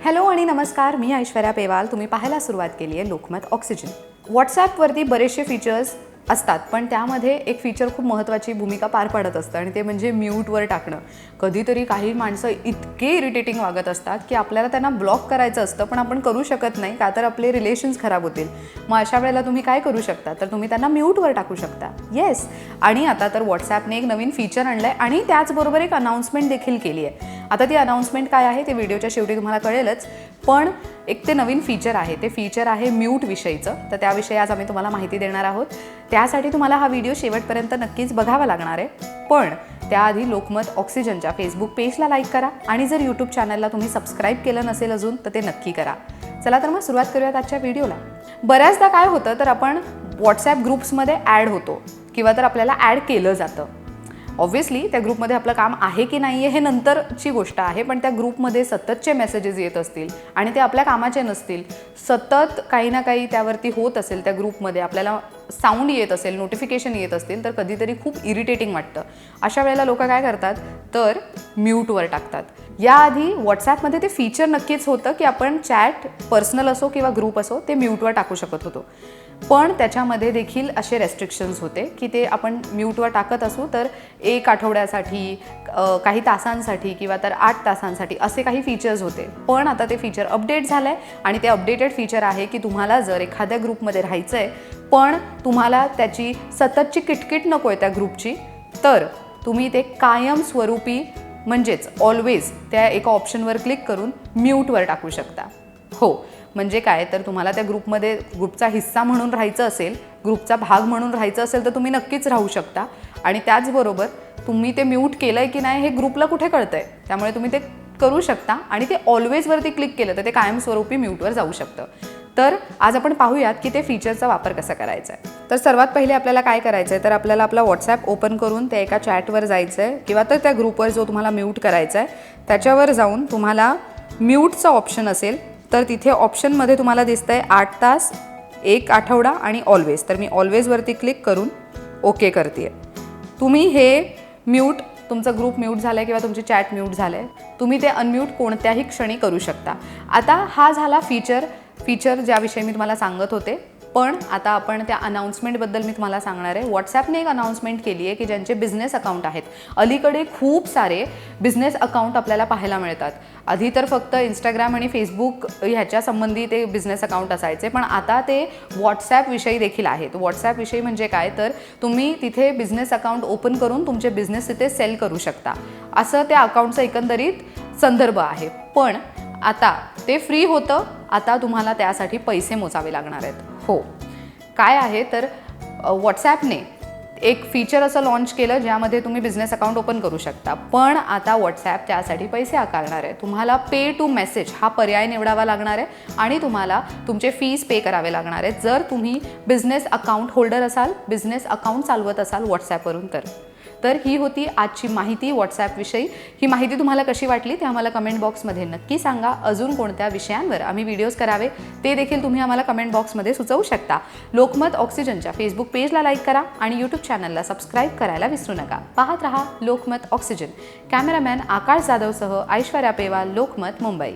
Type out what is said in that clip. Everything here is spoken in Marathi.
हॅलो आणि नमस्कार, मी ऐश्वर्या पेवाल. तुम्ही पाहायला सुरुवात केली आहे लोकमत ऑक्सिजन. व्हॉट्सॲपवरती बरेचसे फीचर्स असतात, पण त्यामध्ये एक फीचर खूप महत्त्वाची भूमिका पार पाडत असतं आणि ते म्हणजे म्यूटवर टाकणं. कधीतरी काही माणसं इतके इरिटेटिंग वागत असतात की आपल्याला त्यांना ब्लॉक करायचं असतं, पण आपण करू शकत नाही का तर आपले रिलेशन्स खराब होतील. मग अशा वेळेला तुम्ही काय करू शकता तर तुम्ही त्यांना म्यूटवर टाकू शकता. येस, आणि आता तर व्हॉट्सॲपने एक नवीन फीचर आणलं आहे आणि त्याचबरोबर एक अनाउन्समेंट देखील केली आहे. आता ती अनाउन्समेंट काय आहे ते व्हिडिओच्या शेवटी तुम्हाला कळेलच, पण एक ते नवीन फीचर आहे. ते फीचर आहे म्यूट विषयीचं. तर त्याविषयी आज आम्ही तुम्हाला माहिती देणार आहोत. त्यासाठी तुम्हाला हा व्हिडिओ शेवटपर्यंत नक्कीच बघावा लागणार आहे. पण त्याआधी लोकमत ऑक्सिजनच्या फेसबुक पेजला लाईक करा आणि जर यूट्यूब चॅनलला तुम्ही सबस्क्राईब केलं नसेल अजून तर ते नक्की करा. चला तर मग सुरुवात करूयात आजच्या व्हिडिओला. बऱ्याचदा काय होतं तर आपण व्हॉट्सॲप ग्रुप्समध्ये ॲड होतो किंवा तर आपल्याला ॲड केलं जातं. ऑब्व्हियसली त्या ग्रुपमध्ये आपलं काम आहे की नाही आहे हे नंतरची गोष्ट आहे, पण त्या ग्रुपमध्ये सततचे मेसेजेस येत असतील आणि ते आपल्या कामाचे नसतील, सतत काही ना काही त्यावरती होत असेल, त्या ग्रुपमध्ये आपल्याला साऊंड येत असेल, नोटिफिकेशन येत असतील, तर कधीतरी खूप इरिटेटिंग वाटतं. अशा वेळेला लोक काय करतात तर म्यूटवर टाकतात. याआधी व्हॉट्सॲपमध्ये ते फीचर नक्कीच होतं की आपण चॅट पर्सनल असो किंवा ग्रुप असो ते म्यूटवर टाकू शकत होतो, पण त्याच्यामध्ये देखील असे रेस्ट्रिक्शन्स होते की ते आपण म्यूटवर टाकत असू तर 1 आठवड्यासाठी, काही तासांसाठी किंवा तर 8 तासांसाठी असे काही फीचर्स होते. पण आता ते फीचर अपडेट झालं आहे आणि ते अपडेटेड फीचर आहे की तुम्हाला जर एखाद्या ग्रुपमध्ये राहायचं आहे पण तुम्हाला त्याची सततची किटकिट नको आहे त्या ग्रुपची, तर तुम्ही ते कायमस्वरूपी म्हणजेच ऑलवेज त्या एका ऑप्शनवर क्लिक करून म्यूटवर टाकू शकता. हो, म्हणजे काय तर तुम्हाला त्या ग्रुपचा हिस्सा म्हणून राहायचं असेल, ग्रुपचा भाग म्हणून राहायचं असेल तर तुम्ही नक्कीच राहू शकता. आणि त्याचबरोबर तुम्ही ते म्यूट केलं आहे की नाही हे ग्रुपला कुठे कळतं आहे, त्यामुळे तुम्ही ते करू शकता आणि ते ऑलवेजवरती क्लिक केलं तर ते कायमस्वरूपी म्यूटवर जाऊ शकतं. तर आज आपण पाहूयात की ते फीचरचा वापर कसा करायचा आहे. तर सर्वात पहिले आपल्याला काय करायचं आहे तर आपल्याला आपला व्हॉट्सॲप ओपन करून त्या एका चॅटवर जायचं आहे किंवा तर त्या ग्रुपवर जो तुम्हाला म्यूट करायचा आहे त्याच्यावर जाऊन तुम्हाला म्यूटचा ऑप्शन असेल तर तिथे ऑप्शनमध्ये तुम्हाला दिसतं आहे 8 तास, 1 आठवडा आणि ऑलवेज. तर मी ऑलवेजवरती क्लिक करून ओके करते आहे. तुम्ही हे म्यूट, तुमचा ग्रुप म्यूट झाला आहे किंवा तुमची चॅट म्यूट झालं आहे, तुम्ही ते अनम्यूट कोणत्याही क्षणी करू शकता. आता हा झाला फीचर ज्याविषयी मी तुम्हाला सांगत होते. पण आता आपण त्या अनाउन्समेंटबद्दल मी तुम्हाला सांगणार आहे. व्हॉट्सॲपने एक अनाउन्समेंट केली आहे की ज्यांचे बिझनेस अकाउंट आहेत, अलीकडे खूप सारे बिझनेस अकाउंट आपल्याला पाहायला मिळतात. आधी तर फक्त इंस्टाग्राम आणि फेसबुक ह्याच्या संबंधी ते बिझनेस अकाउंट असायचे, पण आता ते व्हॉट्सॲपविषयी देखील आहेत. व्हॉट्सॲपविषयी म्हणजे काय तर तुम्ही तिथे बिझनेस अकाउंट ओपन करून तुमचे बिझनेस तिथे सेल करू शकता, असं त्या अकाउंटचा एकंदरीत संदर्भ आहे. पण आता ते फ्री होतं, आता तुम्हाला त्यासाठी पैसे मोजावे लागणार आहेत. हो, काय आहे तर व्हॉट्सॲपने एक फीचर असं लॉन्च केलं ज्यामध्ये तुम्ही बिझनेस अकाउंट ओपन करू शकता, पण आता व्हॉट्सॲप त्यासाठी पैसे आकारणार आहे. तुम्हाला पे टू मेसेज हा पर्याय निवडावा लागणार आहे आणि तुम्हाला तुमचे फीस पे करावे लागणार आहेत जर तुम्ही बिझनेस अकाउंट होल्डर असाल, बिझनेस अकाउंट चालवत असाल व्हॉट्सॲपवरून. तर ही होती आजची माहिती व्हॉट्सॲपविषयी. ही माहिती तुम्हाला कशी वाटली ते आम्हाला कमेंट बॉक्समध्ये नक्की सांगा. अजून कोणत्या विषयांवर आम्ही व्हिडिओज करावे ते देखील तुम्ही आम्हाला कमेंट बॉक्समध्ये सुचवू शकता. लोकमत ऑक्सिजनच्या फेसबुक पेजला लाईक करा आणि यूट्यूब चॅनलला सबस्क्राईब करायला विसरू नका. पाहत रहा लोकमत ऑक्सिजन. कॅमेरामॅन आकाश जाधवसह ऐश्वर्या पेवाल, लोकमत, मुंबई.